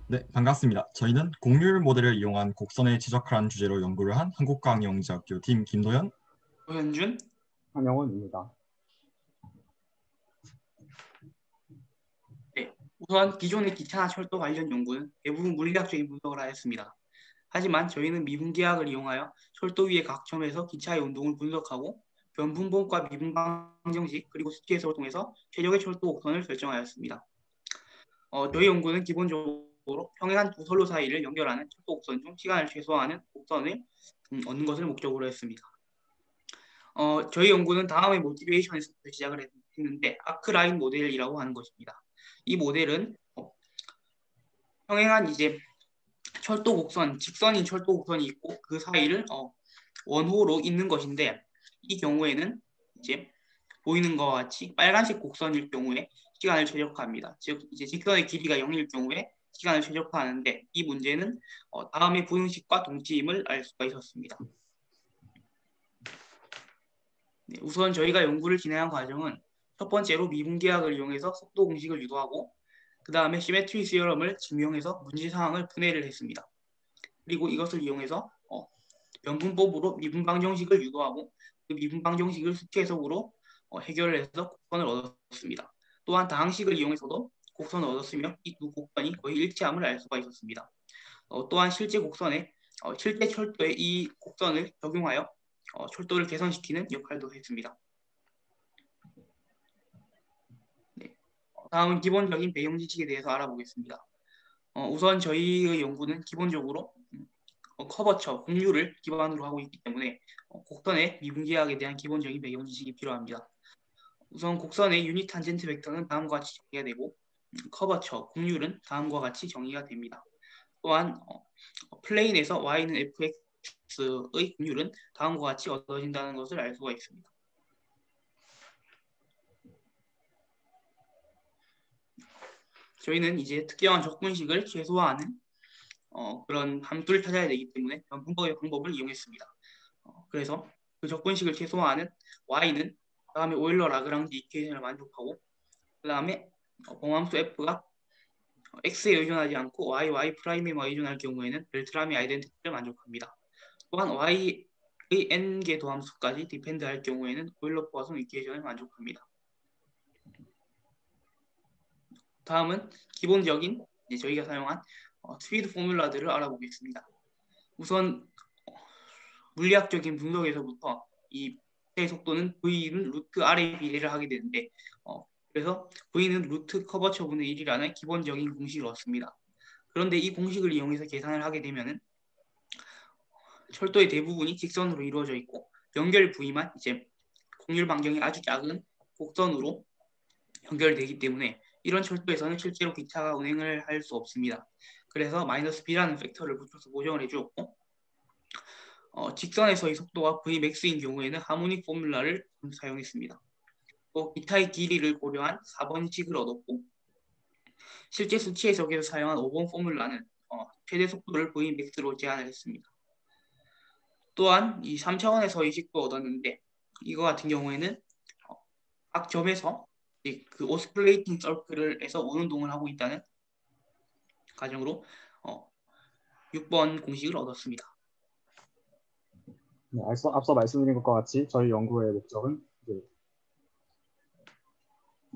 네, 반갑습니다. 저희는 곡률 모델을 이용한 곡선을 지적하라는 주제로 연구를 한 한국과학영재학교 팀 김도현. 고현준. 한영원입니다. 네, 우선 기존의 기차나 철도 관련 연구는 대부분 물리학적인 분석을 하였습니다. 하지만 저희는 미분계학을 이용하여 철도 위의 각 점에서 기차의 운동을 분석하고 변분법과 미분방정식 그리고 수치 해석을 통해서 최적의 철도 곡선을 결정하였습니다. 저희 연구는 기본적으로 평행한 두 선로 사이를 연결하는 철도 곡선 중 시간을 최소화하는 곡선을 얻는 것을 목적으로 했습니다. 저희 연구는 다음의 모티베이션에서 시작을 했는데 아크라인 모델이라고 하는 것입니다. 이 모델은 평행한 이제 철도 곡선, 직선인 철도 곡선이 있고 그 사이를 원호로 잇는 것인데 이 경우에는 이제 보이는 것과 같이 빨간색 곡선일 경우에 시간을 최적화합니다. 즉 이제 직선의 길이가 0일 경우에 시간을 최적화하는데 이 문제는 다음의 부등식과 동치임을 알 수가 있었습니다. 네, 우선 저희가 연구를 진행한 과정은 첫 번째로 미분계학을 이용해서 속도 공식을 유도하고 그 다음에 시메트리 시어럼을 증명해서 문제 상황을 분해를 했습니다. 그리고 이것을 이용해서 변분법으로 미분방정식을 유도하고 그 미분방정식을 수치 해석으로 해결을 해서 곡선을 얻었습니다. 또한 다항식을 이용해서도 곡선을 얻었으며 이 두 곡선이 거의 일치함을 알 수가 있었습니다. 또한 실제 곡선에 실제 철도에 이 곡선을 적용하여 철도를 개선시키는 역할도 했습니다. 네. 다음은 기본적인 배경 지식에 대해서 알아보겠습니다. 우선 저희의 연구는 기본적으로 커버처, 곡률을 기반으로 하고 있기 때문에 곡선의 미분계학에 대한 기본적인 배경 지식이 필요합니다. 우선 곡선의 유닛 탄젠트 벡터는 다음과 같이 정의가 되고 커버처, 곡률은 다음과 같이 정의가 됩니다. 또한 플레인에서 y는 fx의 곡률은 다음과 같이 얻어진다는 것을 알 수가 있습니다. 저희는 이제 특정한 적분식을 최소화하는 그런 함수를 찾아야 되기 때문에 변분법의 방법을 이용했습니다. 그래서 그 적분식을 최소화하는 y는 다음에 오일러 라그랑지 이퀘이션을 만족하고 그 다음에 봉함수 f가 x에 의존하지 않고 y''에만 의존할 경우에는 벨트람의 아이덴티티를 만족합니다. 또한 y의 n개 도함수까지 디펜드할 경우에는 오일러 포화성 이퀘이션을 만족합니다. 다음은 기본적인 저희가 사용한 스피드 포뮬라들을 알아보겠습니다. 우선 물리학적인 분석에서부터 이 의 속도는 V는 루트 R의 비례를 하게 되는데 그래서 V는 루트 커버처분의 1이라는 기본적인 공식을 얻습니다. 그런데 이 공식을 이용해서 계산을 하게 되면은 철도의 대부분이 직선으로 이루어져 있고 연결 부위만 이제 곡률 반경이 아주 작은 곡선으로 연결되기 때문에 이런 철도에서는 실제로 기차가 운행을 할 수 없습니다. 그래서 마이너스 B라는 팩터를 붙여서 보정을 해주었고 직선에서의 속도가 Vmax인 경우에는 하모닉 포뮬라를 사용했습니다. 또 기타의 길이를 고려한 4번식을 얻었고 실제 수치 해석에서 사용한 5번 포뮬라는 최대 속도를 Vmax로 제한을 했습니다. 또한 이 3차원에서의 식도 얻었는데 이거 같은 경우에는 각 점에서 그 오스플레이팅 서클에서 운동을 하고 있다는 가정으로 6번 공식을 얻었습니다. 네, 앞서 말씀드린 것과 같이 저희 연구의 목적은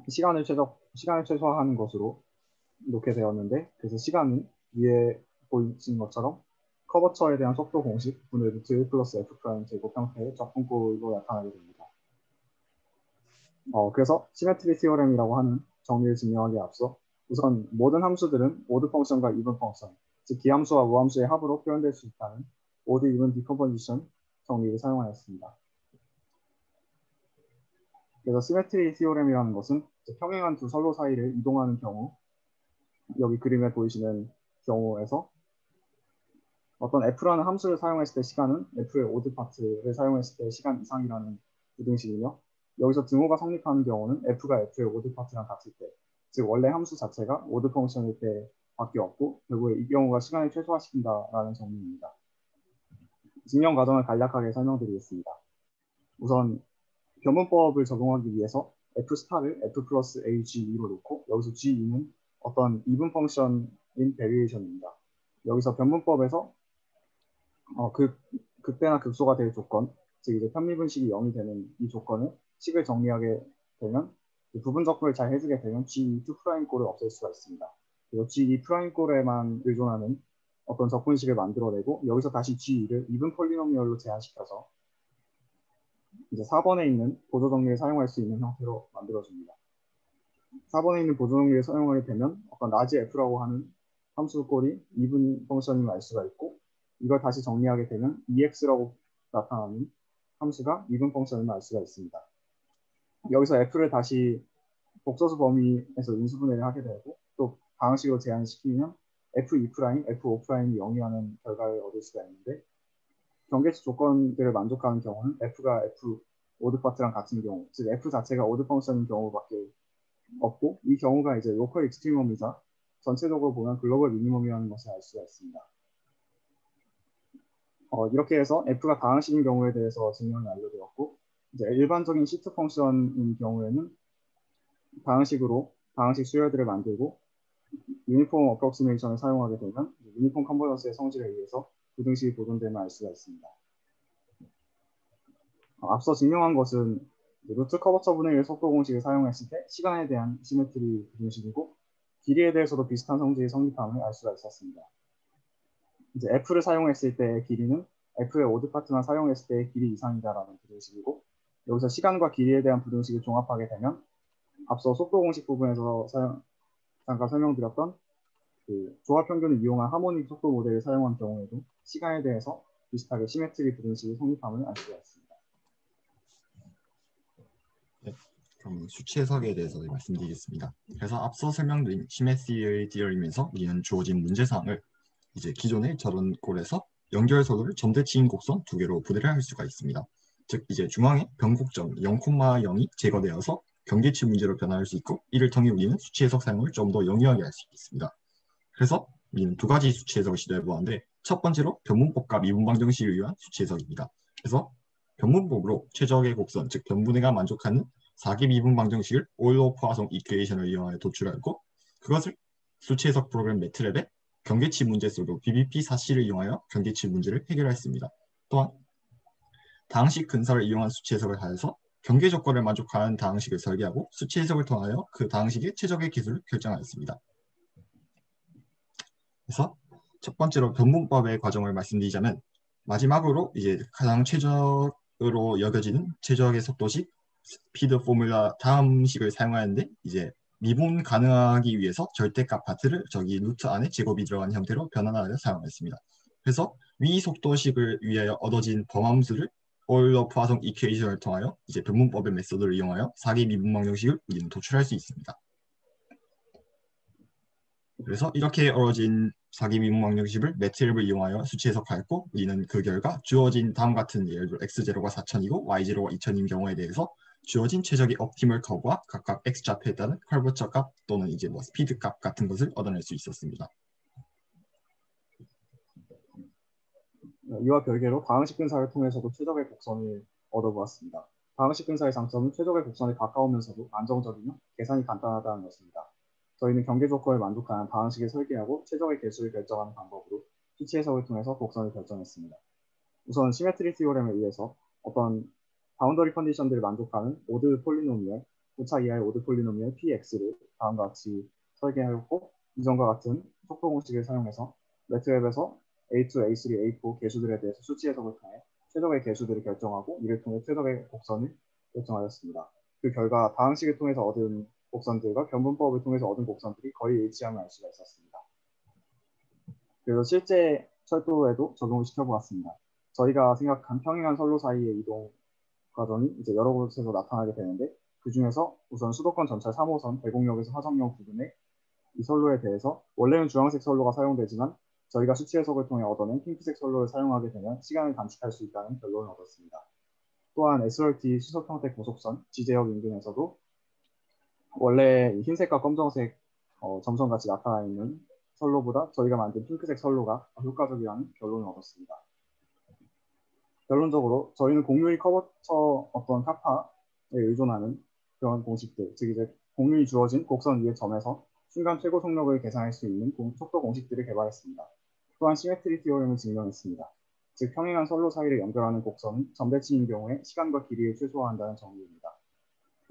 시간을 최소화하는 것으로 놓게 되었는데, 그래서 시간은 위에 보이신 것처럼 커버처에 대한 속도 공식 분의 루트 1 플러스 f 프라임 제곱 형태의 적분꼴로 나타나게 됩니다. 그래서 시메트리 티어렘이라고 하는 정리를 증명하기에 앞서 우선 모든 함수들은 오드 펑션과 이븐 펑션, 즉 기함수와 무함수의 합으로 표현될 수 있다는 오드 이븐 디컴포지션 정리를 사용하였습니다. 그래서 시메트리 티어렘이라는 것은 평행한 두 선로 사이를 이동하는 경우, 여기 그림에 보이시는 경우에서 어떤 f라는 함수를 사용했을 때 시간은 f의 오드 파트를 사용했을 때 시간 이상이라는 부등식이며, 여기서 등호가 성립하는 경우는 f가 f의 오드 파트랑 같을 때, 즉 원래 함수 자체가 오드 펑션일 때밖에 없고 결국에 이 경우가 시간을 최소화시킨다라는 정리입니다. 증명 과정을 간략하게 설명드리겠습니다. 우선 변분법을 적용하기 위해서 f 스타를 f 플러스 ag2로 놓고 여기서 g2는 어떤 이분 펑션의 in variation입니다. 여기서 변분법에서 극대나 극소가 될 조건, 즉 이제 편미분식이 0이 되는 이 조건을 식을 정리하게 되면 부분 적분을 잘 해주게 되면 G2' 꼴을 없앨 수가 있습니다. 그리고 G2' 꼴에만 의존하는 어떤 적분식을 만들어내고 여기서 다시 G2를 이분 폴리노미얼로 제한시켜서 이제 4번에 있는 보조 정리를 사용할 수 있는 형태로 만들어줍니다. 4번에 있는 보조 정리를 사용하게 되면 어떤 라지 F라고 하는 함수 꼴이 이분 펑션임을 알 수가 있고 이걸 다시 정리하게 되면 EX라고 나타나는 함수가 이분 펑션임을 알 수가 있습니다. 여기서 F를 다시 복소수 범위에서 인수분해를 하게 되고 또 방식으로 제한시키면 F2', F5'이 0이라는 결과를 얻을 수가 있는데 경계치 조건들을 만족하는 경우는 F가 F 오드 파트랑 같은 경우, 즉 F 자체가 오드 펑션인 경우밖에 없고 이 경우가 이제 로컬 익스트리멈이자 전체적으로 보면 글로벌 미니멈이라는 것을 알 수가 있습니다. 이렇게 해서 F가 다항식인 경우에 대해서 증명이 완료되었고 이제 일반적인 시트 펑션인 경우에는 다항식으로 다항식 수열들을 만들고 유니폼 어프록시메이션을 사용하게 되면 유니폼 컨버전스의 성질에 의해서 부등식이 보존됨을 알 수가 있습니다. 앞서 증명한 것은 루트 커버처 분의 1 속도 공식을 사용했을 때 시간에 대한 시메트리 부등식이고 길이에 대해서도 비슷한 성질이 성립함을 알 수가 있었습니다. 이제 F를 사용했을 때의 길이는 F의 오드 파트만 사용했을 때의 길이 이상이다라는 부등식이고 여기서 시간과 길이에 대한 부등식을 종합하게 되면 앞서 속도 공식 부분에서 잠깐 설명드렸던 그 조합 평균을 이용한 하모닉 속도 모델을 사용한 경우에도 시간에 대해서 비슷하게 시메트리 부등식이 성립함을 알 수가 있습니다. 네, 그럼 수치 해석에 대해서 말씀드리겠습니다. 그래서 앞서 설명드린 시메트리 디어림에서 우리는 주어진 문제사항을 이제 기존의 저런 꼴에서 연결선을 점대치인 곡선 두 개로 분해를 할 수가 있습니다. 즉 이제 중앙에 변곡점 0,0이 제거되어서 경계치 문제로 변화할 수 있고 이를 통해 우리는 수치 해석 사용을 좀 더 영리하게 할 수 있습니다. 그래서 우리는 두 가지 수치 해석을 시도해 보았는데 첫 번째로 변분법과 미분방정식을 이용한 수치 해석입니다. 그래서 변분법으로 최적의 곡선, 즉 변분해가 만족하는 4개 미분방정식을 오일러 포화성 이퀘이션을 이용하여 도출하였고 그것을 수치 해석 프로그램 매트랩에 경계치 문제 쏘로 BBP4C를 이용하여 경계치 문제를 해결했습니다. 또한 다항식 근사를 이용한 수치 해석을 하여서 경계 조건을 만족하는 다항식을 설계하고 수치 해석을 통하여 그 다항식의 최적의 기술을 결정하였습니다. 그래서 첫 번째로 변분법의 과정을 말씀드리자면 마지막으로 이제 가장 최적으로 여겨지는 최적의 속도식 스피드 포뮬라 다음식을 사용하는데 이제 미분 가능하기 위해서 절대값 파트를 저기 루트 안에 제곱이 들어간 형태로 변환하여 사용했습니다. 그래서 위 속도식을 위하여 얻어진 범함수를 오일러 포화성 이퀘이션을 통하여 이제 변분법의 메소드를 이용하여 4개 미분방정식을 우리는 도출할 수 있습니다. 그래서 이렇게 얻어진 4개 미분방정식을 매트랩을 이용하여 수치 해석하였고 우리는 그 결과 주어진 다음 같은 예를 들어 x0가 4000이고 y0가 2000인 경우에 대해서 주어진 최적의 옵티멀 커브와 각각 x좌표에 따른 컬버처 값 또는 이제 뭐 스피드 값 같은 것을 얻어낼 수 있었습니다. 이와 별개로 다항식 근사를 통해서도 최적의 곡선을 얻어보았습니다. 다항식 근사의 장점은 최적의 곡선에 가까우면서도 안정적이며 계산이 간단하다는 것입니다. 저희는 경계 조건을 만족하는 다항식을 설계하고 최적의 개수를 결정하는 방법으로 수치 해석을 통해서 곡선을 결정했습니다. 우선 시메트리 티오렘에 의해서 어떤 바운더리 컨디션들을 만족하는 오드 폴리노미얼, 오차 이하의 오드 폴리노미얼 px를 다음과 같이 설계하였고 이전과 같은 속도 공식을 사용해서 매트랩에서 A2, A3, A4 개수들에 대해서 수치 해석을 통해 최적의 개수들을 결정하고 이를 통해 최적의 곡선을 결정하였습니다. 그 결과 다항식을 통해서 얻은 곡선들과 변분법을 통해서 얻은 곡선들이 거의 일치함을 알 수가 있었습니다. 그래서 실제 철도에도 적용을 시켜보았습니다. 저희가 생각한 평행한 선로 사이의 이동 과정이 이제 여러 곳에서 나타나게 되는데 그 중에서 우선 수도권 전철 3호선 대곡역에서 화정역 부근의 이 선로에 대해서 원래는 주황색 선로가 사용되지만 저희가 수치 해석을 통해 얻어낸 핑크색 선로를 사용하게 되면 시간을 단축할 수 있다는 결론을 얻었습니다. 또한 SRT 수석 형태 고속선 지제역 인근에서도 원래 흰색과 검정색 점선같이 나타나 있는 선로보다 저희가 만든 핑크색 선로가 더 효과적이라는 결론을 얻었습니다. 결론적으로 저희는 공률이 커버처 어떤 카파에 의존하는 그런 공식들, 즉 이제 공률이 주어진 곡선 위의 점에서 순간 최고 속력을 계산할 수 있는 속도 공식들을 개발했습니다. 또한 시메트리 티오렘을 증명했습니다. 즉 평행한 선로 사이를 연결하는 곡선은 점대칭인 경우에 시간과 길이를 최소화한다는 정의입니다.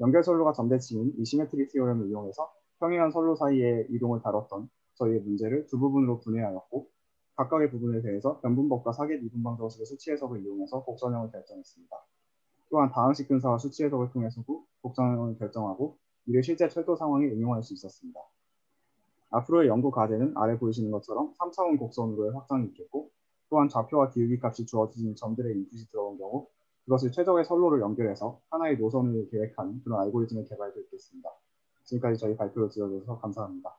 연결선로가 점대칭인 이 시메트리 티오렘을 이용해서 평행한 선로 사이의 이동을 다뤘던 저희의 문제를 두 부분으로 분해하였고 각각의 부분에 대해서 변분법과 사계 미분방 정식의 수치 해석을 이용해서 곡선형을 결정했습니다. 또한 다항식 근사와 수치 해석을 통해서도 곡선형을 결정하고 이를 실제 철도 상황에 응용할 수 있었습니다. 앞으로의 연구 과제는 아래 보이시는 것처럼 3차원 곡선으로의 확장이 있겠고 또한 좌표와 기울기 값이 주어진 점들의 인풋이 들어온 경우 그것을 최적의 선로를 연결해서 하나의 노선을 계획하는 그런 알고리즘의 개발도 있겠습니다. 지금까지 저희 발표를 들어주셔서 감사합니다.